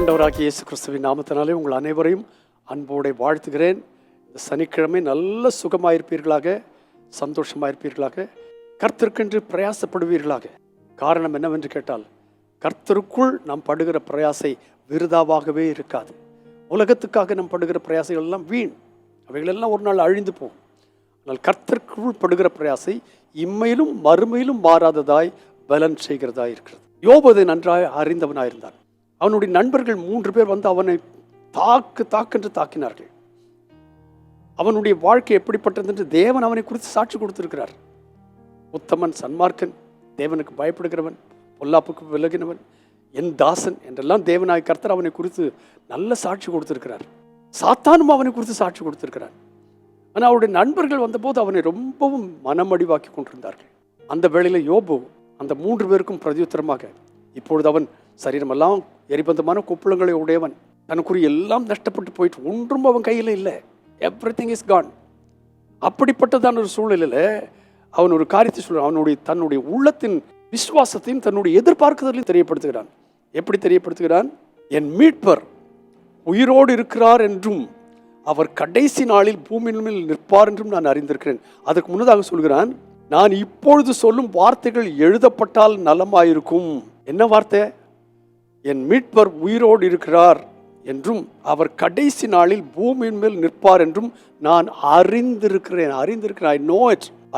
ஆண்டவராகிய இயேசு கிறிஸ்துவின் நாமத்தினாலே உங்கள் அனைவரையும் அன்போடு வாழ்த்துகிறேன். இந்த சனிக்கிழமை நல்ல சுகமாயிருப்பீர்களாக, சந்தோஷமாயிருப்பீர்களாக, கர்த்தருக்கென்று பிரயாசப்படுவீர்களாக. காரணம் என்னவென்று கேட்டால், கர்த்தருக்குள் நாம் படுகிற பிரயாசை விருதாவாகவே இருக்காது. உலகத்துக்காக நாம் படுகிற பிரயாசைகள் எல்லாம் வீண், அவைகளெல்லாம் ஒரு நாள் அழிந்து போகும். ஆனால் கர்த்தருக்குள் படுகிற பிரயாசை இம்மையிலும் மறுமையிலும் மாறாததாய் பலன் செய்கிறதாய் இருக்கிறது. யோபு அதை நன்றாய் அறிந்தவனாயிருந்தான். அவனுடைய நண்பர்கள் 3 பேர் வந்து அவனை தாக்கென்று தாக்கினார்கள். அவனுடைய வாழ்க்கை எப்படிப்பட்டது என்று தேவன் அவனை குறித்து சாட்சி கொடுத்திருக்கிறார். உத்தமன், சன்மார்க்கன், தேவனுக்கு பயப்படுகிறவன், பொல்லாப்புக்கு விலகினவன், என் தாசன் என்றெல்லாம் தேவனாய் கர்த்தர் அவனை குறித்து நல்ல சாட்சி கொடுத்திருக்கிறார். சாத்தானும் அவனை குறித்து சாட்சி கொடுத்திருக்கிறார். ஆனால் அவருடைய நண்பர்கள் வந்தபோது அவனை ரொம்பவும் மனமடிவாக்கி கொண்டிருந்தார்கள். அந்த வேளையில் யோபு அந்த 3 பேருக்கும் பிரதியுத்தரமாக, இப்பொழுது அவன் சரீரமெல்லாம் எரிபந்தமான கொப்புளங்களை உடையவன், தனக்குரிய எல்லாம் நஷ்டப்பட்டு போயிட்டு ஒன்றும் அவன் கையில் இல்லை, எவ்ரிதிங் இஸ் கான். அப்படிப்பட்டதான ஒரு சூழ்நிலையில் அவன் ஒரு காரியத்தை சொல்றான். தன்னுடைய உள்ளத்தின் விசுவாசத்தையும் தன்னுடைய எதிர்பார்க்குதலையும் தெரியப்படுத்துகிறான். எப்படி தெரியப்படுத்துகிறான்? என் மீட்பர் உயிரோடு இருக்கிறார் என்றும் அவர் கடைசி நாளில் பூமியின் மேல் நிற்பார் என்றும் நான் அறிந்திருக்கிறேன். அதற்கு முன்னதாக சொல்கிறான், நான் இப்பொழுது சொல்லும் வார்த்தைகள் எழுதப்பட்டால் நலமாயிருக்கும். என்ன வார்த்தை? என் மீட்பர் உயிரோடு இருக்கிறார் என்றும் அவர் கடைசி நாளில் பூமியின் மேல் நிற்பார் என்றும் நான் அறிந்திருக்கிறேன்.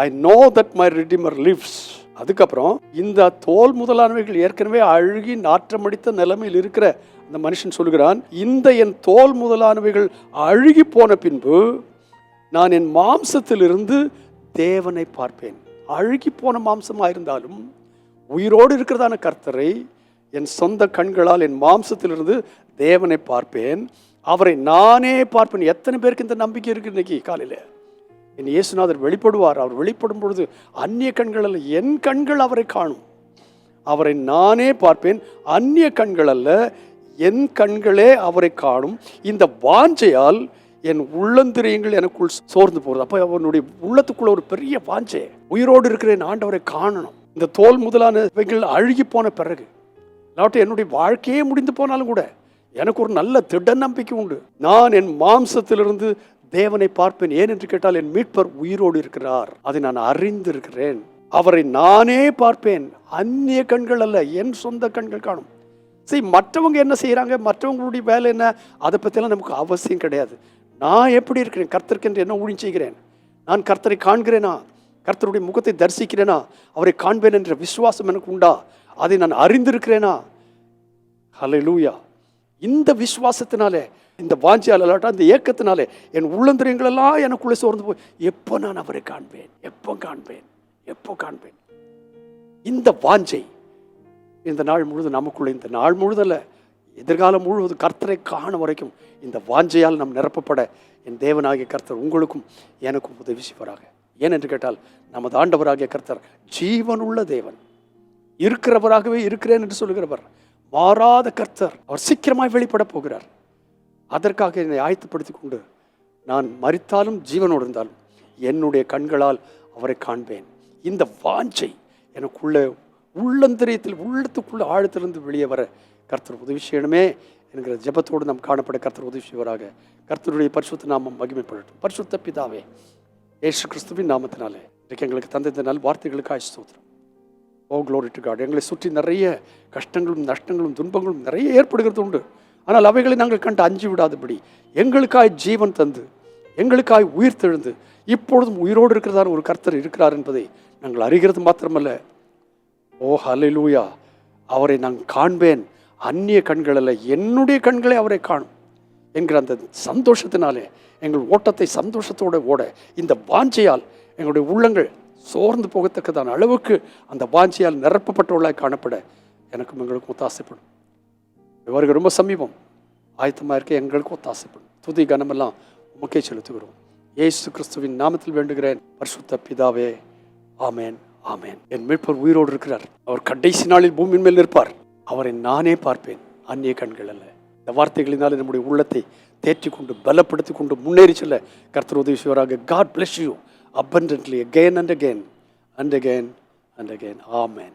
I know that my Redeemer lives. அதுக்கப்புறம் இந்த தோல் முதலானவைகள் ஏற்கனவே அழுகி நாற்றமடித்த நிலைமையில் இருக்கிற அந்த மனுஷன் சொல்கிறான், இந்த என் தோல் முதலானவைகள் அழுகி போன பின்பு நான் என் மாம்சத்திலிருந்து தேவனை பார்ப்பேன். அழுகி போன மாம்சமாக இருந்தாலும் உயிரோடு இருக்கிறதான கர்த்தரை என் சொந்த கண்களால் என் மாம்சத்திலிருந்து தேவனை பார்ப்பேன், அவரை நானே பார்ப்பேன். எத்தனை பேருக்கு இந்த நம்பிக்கை இருக்கு? இன்னைக்கு காலையில் என் இயேசுநாதர் வெளிப்படுவார். அவர் வெளிப்படும் பொழுது அந்நிய கண்கள் அல்ல, என் கண்கள் அவரை காணும். அவரை நானே பார்ப்பேன், அந்நிய கண்கள் அல்ல, என் கண்களே அவரை காணும். இந்த வாஞ்சையால் என் உள்ளந்திரியங்கள் எனக்குள் சோர்ந்து போகிறது. அப்போ அவனுடைய உள்ளத்துக்குள்ள ஒரு பெரிய வாஞ்சை, உயிரோடு இருக்கிற என் ஆண்டவரை காணணும். இந்த தோல் முதலானவைகள் அழுகி போன பிறகு, இல்லாட்டி என்னுடைய வாழ்க்கையே முடிந்து போனாலும் கூட எனக்கு ஒரு நல்ல திட நம்பிக்கை உண்டு. நான் என் மாம்சத்திலிருந்து தேவனை பார்ப்பேன். ஏன் என்று கேட்டால், என் மீட்பர் உயிரோடு இருக்கிறார், அதை நான் அறிந்திருக்கிறேன். அவரை நானே பார்ப்பேன், அந்நிய கண்கள் அல்ல, என் சொந்த கண்கள் காணும். சரி, மற்றவங்க என்ன செய்யறாங்க, மற்றவங்களுடைய வேலை என்ன, அதை பற்றியெல்லாம் நமக்கு அவசியம் கிடையாது. நான் எப்படி இருக்கிறேன், கர்த்தருக்கு என்ன ஊழியம் செய்கிறேன், நான் கர்த்தரை காண்கிறேனா, கர்த்தருடைய முகத்தை தரிசிக்கிறேனா, அவரை காண்பேன் என்ற விசுவாசம் எனக்கு உண்டா, அதை நான் அறிந்திருக்கிறேனா? ஹல்லேலூயா. இந்த விசுவாசத்தினாலே, இந்த வாஞ்சியால் இல்லாட்டா இந்த ஏக்கத்தினாலே என் உள்ளந்திரியங்களெல்லாம் எனக்குள்ளே சோர்ந்து போய், எப்போ நான் அவரை காண்பேன், எப்போ காண்பேன், எப்போ காண்பேன். இந்த வாஞ்சை இந்த நாள் முழுவதும் நமக்குள்ளே, இந்த நாள் முழுதல்ல, எதிர்காலம் முழுவதும் கர்த்தரை காண வரைக்கும் இந்த வாஞ்சையால் நாம் நிரப்பப்பட என் தேவனாகிய கர்த்தர் உங்களுக்கும் எனக்கும் உதவி செய்வாராக. ஏனென்று கேட்டால், நமது ஆண்டவராகிய கர்த்தர் ஜீவனுள்ள தேவன், இருக்கிறவராகவே இருக்கிறேன் என்று சொல்லுகிறவர், மாறாத கர்த்தர். அவர் சீக்கிரமாய் வெளிப்பட போகிறார். அதற்காக என்னை ஆயத்தப்படுத்தி கொண்டு நான் மரித்தாலும் ஜீவனோடு இருந்தாலும் என்னுடைய கண்களால் அவரை காண்பேன். இந்த வாஞ்சை எனக்குள்ள உள்ளந்தரியத்தில், உள்ளத்துக்குள்ள ஆழத்திலிருந்து வெளியே வர கர்த்தர் உதவி செய்யணுமே என்கிற ஜெபத்தோடு நாம் காணப்பட கர்த்தர் உதவி செய்வராக. கர்த்தருடைய பரிசுத்த நாமம் மகிமைப்படட்டும். பரிசுத்த பிதாவே, இயேசு கிறிஸ்துவின் நாமத்தினாலே இன்றைக்கு எங்களுக்கு தந்த இந்த நல் வார்த்தைகளுக்காக ஸ்தோத்திரம். Oh glory to God. எங்களை சுற்றி நிறைய கஷ்டங்களும் நஷ்டங்களும் துன்பங்களும் நிறைய ஏற்படுகிறது உண்டு. ஆனால் அவைகளை நாங்கள் கண்டு அஞ்சி விடாதபடி எங்களுக்காய் ஜீவன் தந்து, எங்களுக்காய் உயிர் தெழுந்து, இப்பொழுதும் உயிரோடு இருக்கிறதான ஒரு கர்த்தர் இருக்கிறார் என்பதை நாங்கள் அறிகிறது மாத்திரமல்ல, ஓ ஹல்லேலூயா, அவரை நான் காண்பேன், அந்நிய கண்கள் அல்ல, என்னுடைய கண்களே அவரை காணும் என்கிற அந்த சந்தோஷத்தினாலே எங்கள் ஓட்டத்தை சந்தோஷத்தோடு ஓட, இந்த வாஞ்சையால் எங்களுடைய உள்ளங்கள் சோர்ந்து போகத்தக்கதான அளவுக்கு அந்த வாஞ்சையால் நிரப்பப்பட்டவர்களாய் காணப்பட எனக்கும் எங்களுக்கும் ஒத்தாசைப்படும். இவருக்கு ரொம்ப சமீபம் ஆயத்தமாக இருக்க எங்களுக்கு ஒத்தாசைப்படும். துதி கனமெல்லாம் உமக்கே செலுத்துகிறோம். இயேசு கிறிஸ்துவின் நாமத்தில் வேண்டுகிறேன், பரிசுத்த பிதாவே, ஆமேன், ஆமேன். என் மீட்பர் உயிரோடு இருக்கிறார், அவர் கடைசி நாளில் பூமியின் மேல் நிற்பார், அவரை நானே பார்ப்பேன், அந்நிய கண்கள் அல்ல. இந்த வார்த்தைகளினாலே நம்முடைய உள்ளத்தை தேற்றி கொண்டு பலப்படுத்தி கொண்டு முன்னேறி செல்ல கர்த்தர் உதவி செய்வாராக. God bless you abundantly again and again and again and again. Amen.